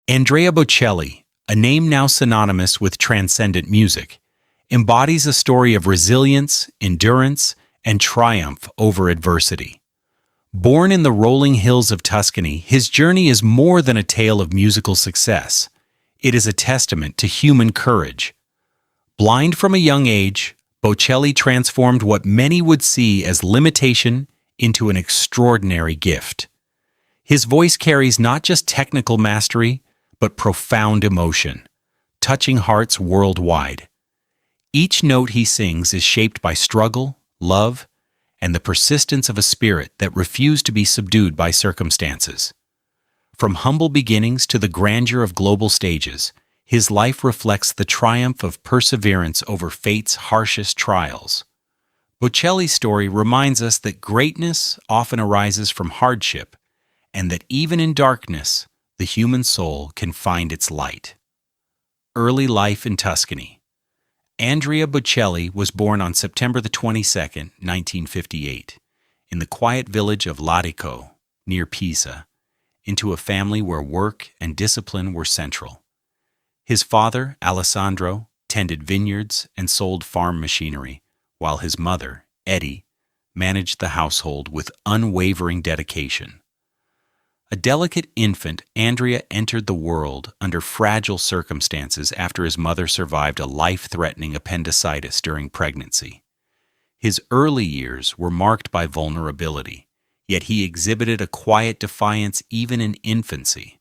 Andrea Bocelli, a name now synonymous with transcendent music, embodies a story of resilience, endurance, and triumph over adversity. Born in the rolling hills of Tuscany, his journey is more than a tale of musical success. It is a testament to human courage. Blind from a young age, Bocelli transformed what many would see as limitation into an extraordinary gift. His voice carries not just technical mastery, but profound emotion, touching hearts worldwide. Each note he sings is shaped by struggle, love, and the persistence of a spirit that refused to be subdued by circumstances. From humble beginnings to the grandeur of global stages, his life reflects the triumph of perseverance over fate's harshest trials. Bocelli's story reminds us that greatness often arises from hardship, and that even in darkness, the human soul can find its light. Early life in Tuscany. Andrea Bocelli was born on September the 22nd, 1958, in the quiet village of Latico, near Pisa, into a family where work and discipline were central. His father, Alessandro, tended vineyards and sold farm machinery, while his mother, Eddie, managed the household with unwavering dedication. A delicate infant, Andrea entered the world under fragile circumstances after his mother survived a life-threatening appendicitis during pregnancy. His early years were marked by vulnerability, yet he exhibited a quiet defiance even in infancy.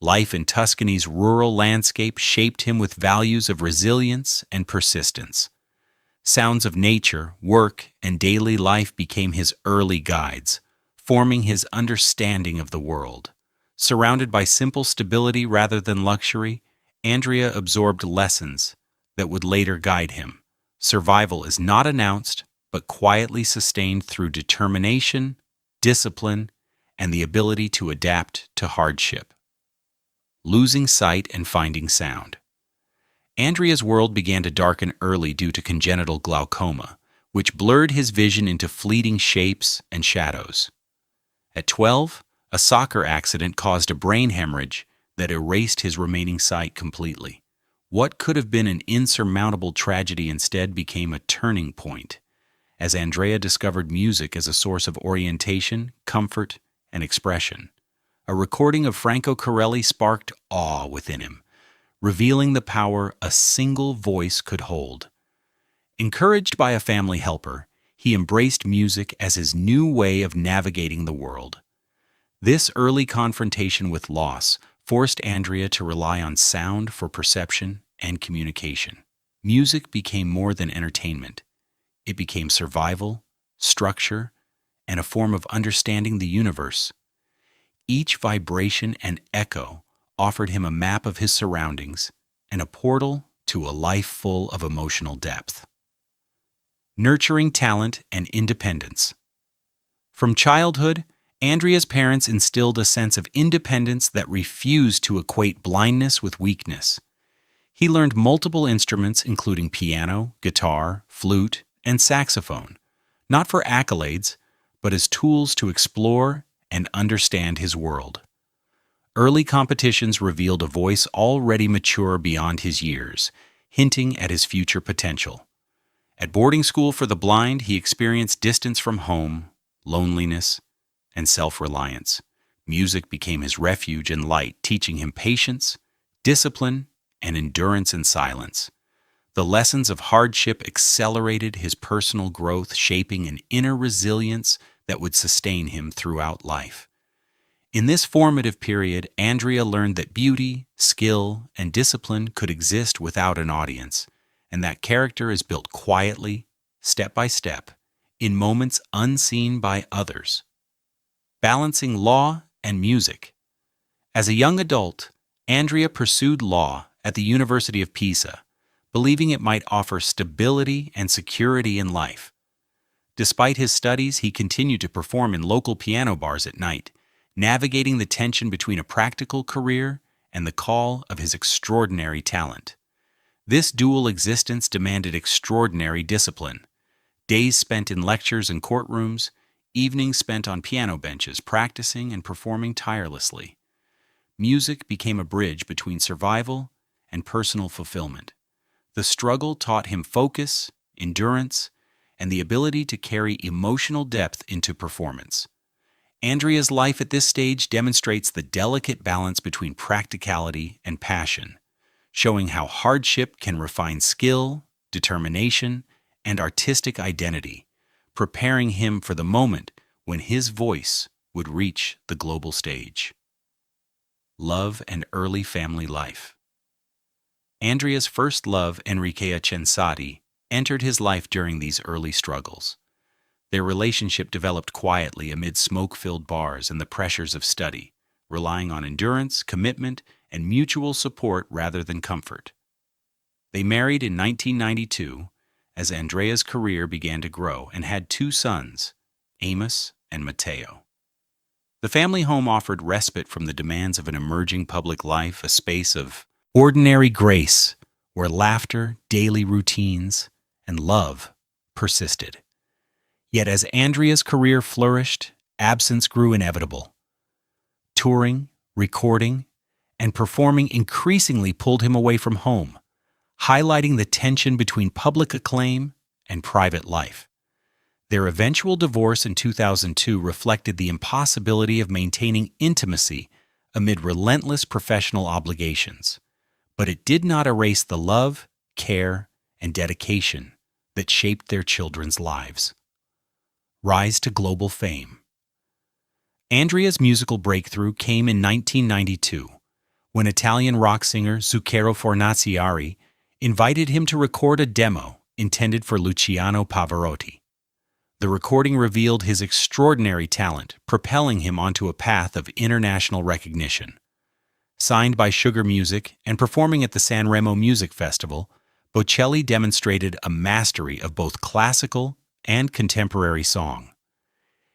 Life in Tuscany's rural landscape shaped him with values of resilience and persistence. Sounds of nature, work, and daily life became his early guides, forming his understanding of the world. Surrounded by simple stability rather than luxury, Andrea absorbed lessons that would later guide him. Survival is not announced, but quietly sustained through determination, discipline, and the ability to adapt to hardship. Losing sight and finding sound. Andrea's world began to darken early due to congenital glaucoma, which blurred his vision into fleeting shapes and shadows. At 12, a soccer accident caused a brain hemorrhage that erased his remaining sight completely. What could have been an insurmountable tragedy instead became a turning point, as Andrea discovered music as a source of orientation, comfort, and expression. A recording of Franco Corelli sparked awe within him, revealing the power a single voice could hold. Encouraged by a family helper, he embraced music as his new way of navigating the world. This early confrontation with loss forced Andrea to rely on sound for perception and communication. Music became more than entertainment. It became survival, structure, and a form of understanding the universe. Each vibration and echo offered him a map of his surroundings and a portal to a life full of emotional depth. Nurturing talent and independence. From childhood, Andrea's parents instilled a sense of independence that refused to equate blindness with weakness. He learned multiple instruments including piano, guitar, flute, and saxophone, not for accolades, but as tools to explore and understand his world. Early competitions revealed a voice already mature beyond his years, hinting at his future potential. At boarding school for the blind, he experienced distance from home, loneliness, and self-reliance. Music became his refuge and light, teaching him patience, discipline, and endurance in silence. The lessons of hardship accelerated his personal growth, shaping an inner resilience that would sustain him throughout life. In this formative period, Andrea learned that beauty, skill, and discipline could exist without an audience, and that character is built quietly, step by step, in moments unseen by others. Balancing law and music. As a young adult, Andrea pursued law at the University of Pisa, believing it might offer stability and security in life. Despite his studies, he continued to perform in local piano bars at night, navigating the tension between a practical career and the call of his extraordinary talent. This dual existence demanded extraordinary discipline. Days spent in lectures and courtrooms, evenings spent on piano benches, practicing and performing tirelessly. music became a bridge between survival and personal fulfillment. The struggle taught him focus, endurance, and the ability to carry emotional depth into performance. Andrea's life at this stage demonstrates the delicate balance between practicality and passion, showing how hardship can refine skill, determination, and artistic identity, preparing him for the moment when his voice would reach the global stage. Love and early family life. Andrea's first love, Enriqueta Censati, entered his life during these early struggles. Their relationship developed quietly amid smoke-filled bars and the pressures of study, relying on endurance, commitment, and mutual support rather than comfort. They married in 1992 as Andrea's career began to grow and had two sons, Amos and Mateo. The family home offered respite from the demands of an emerging public life, a space of ordinary grace where laughter, daily routines, and love persisted. Yet as Andrea's career flourished, absence grew inevitable. Touring, recording, and performing increasingly pulled him away from home, highlighting the tension between public acclaim and private life. Their eventual divorce in 2002 reflected the impossibility of maintaining intimacy amid relentless professional obligations, but it did not erase the love, care, and dedication that shaped their children's lives. Rise to global fame. Andrea's musical breakthrough came in 1992, when Italian rock singer Zucchero Fornaciari invited him to record a demo intended for Luciano Pavarotti. The recording revealed his extraordinary talent, propelling him onto a path of international recognition. Signed by Sugar Music and performing at the Sanremo Music Festival, Bocelli demonstrated a mastery of both classical and contemporary song.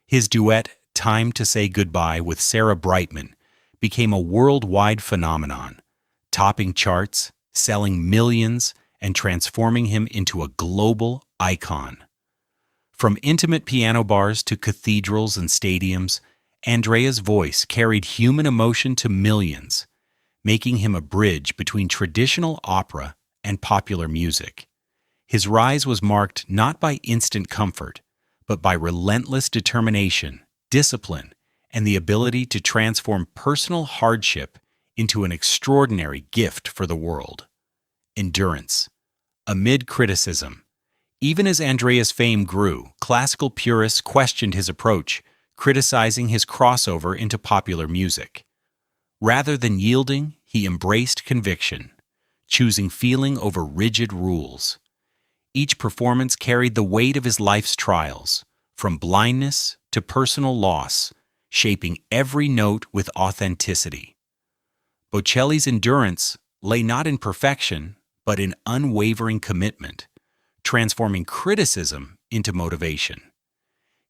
His duet, Time to Say Goodbye with Sarah Brightman, became a worldwide phenomenon, topping charts, selling millions, and transforming him into a global icon. From intimate piano bars to cathedrals and stadiums, Andrea's voice carried human emotion to millions, making him a bridge between traditional opera and popular music. His rise was marked not by instant comfort, but by relentless determination, discipline, and the ability to transform personal hardship into an extraordinary gift for the world. Endurance. Amid criticism, even as Andrea's fame grew, classical purists questioned his approach, criticizing his crossover into popular music. Rather than yielding, he embraced conviction, choosing feeling over rigid rules. Each performance carried the weight of his life's trials, from blindness to personal loss, shaping every note with authenticity. Bocelli's endurance lay not in perfection, but in unwavering commitment, transforming criticism into motivation.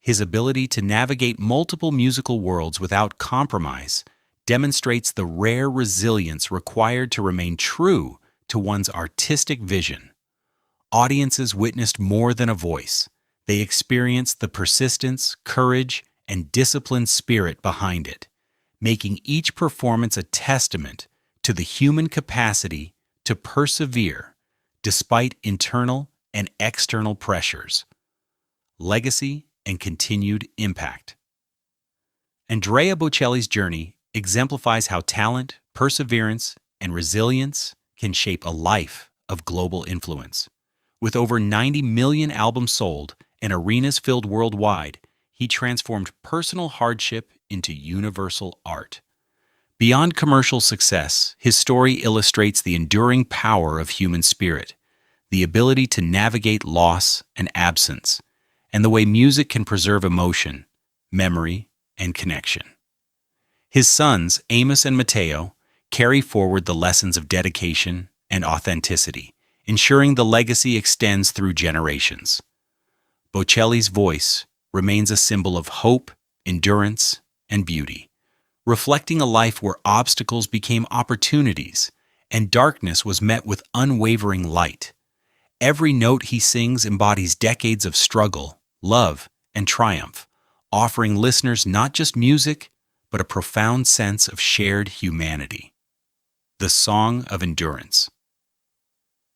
His ability to navigate multiple musical worlds without compromise demonstrates the rare resilience required to remain true to one's artistic vision. Audiences witnessed more than a voice. They experienced the persistence, courage, and disciplined spirit behind it, making each performance a testament to the human capacity to persevere despite internal and external pressures. Legacy and continued impact. Andrea Bocelli's journey exemplifies how talent, perseverance, and resilience can shape a life of global influence. With over 90 million albums sold and arenas filled worldwide, he transformed personal hardship into universal art. Beyond commercial success, his story illustrates the enduring power of human spirit, the ability to navigate loss and absence, and the way music can preserve emotion, memory, and connection. His sons, Amos and Mateo, carry forward the lessons of dedication and authenticity, ensuring the legacy extends through generations. Bocelli's voice remains a symbol of hope, endurance, and beauty, reflecting a life where obstacles became opportunities and darkness was met with unwavering light. Every note he sings embodies decades of struggle, love, and triumph, offering listeners not just music, but a profound sense of shared humanity. The Song of Endurance.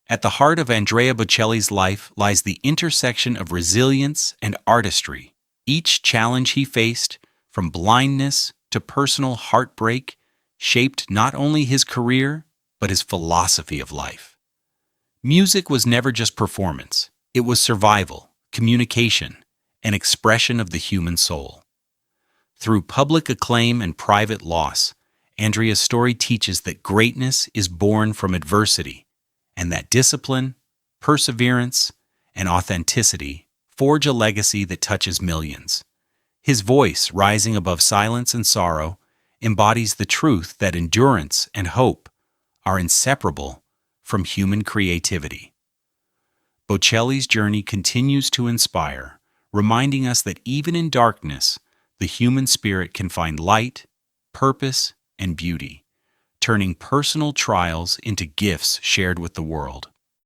At the heart of Andrea Bocelli's life lies the intersection of resilience and artistry. Each challenge he faced, from blindness to personal heartbreak, shaped not only his career, but his philosophy of life. Music was never just performance. It was survival, communication, and expression of the human soul. Through public acclaim and private loss, Andrea's story teaches that greatness is born from adversity, and that discipline, perseverance, and authenticity forge a legacy that touches millions. His voice, rising above silence and sorrow, embodies the truth that endurance and hope are inseparable from human creativity. Bocelli's journey continues to inspire, reminding us that even in darkness, the human spirit can find light, purpose, and beauty, turning personal trials into gifts shared with the world.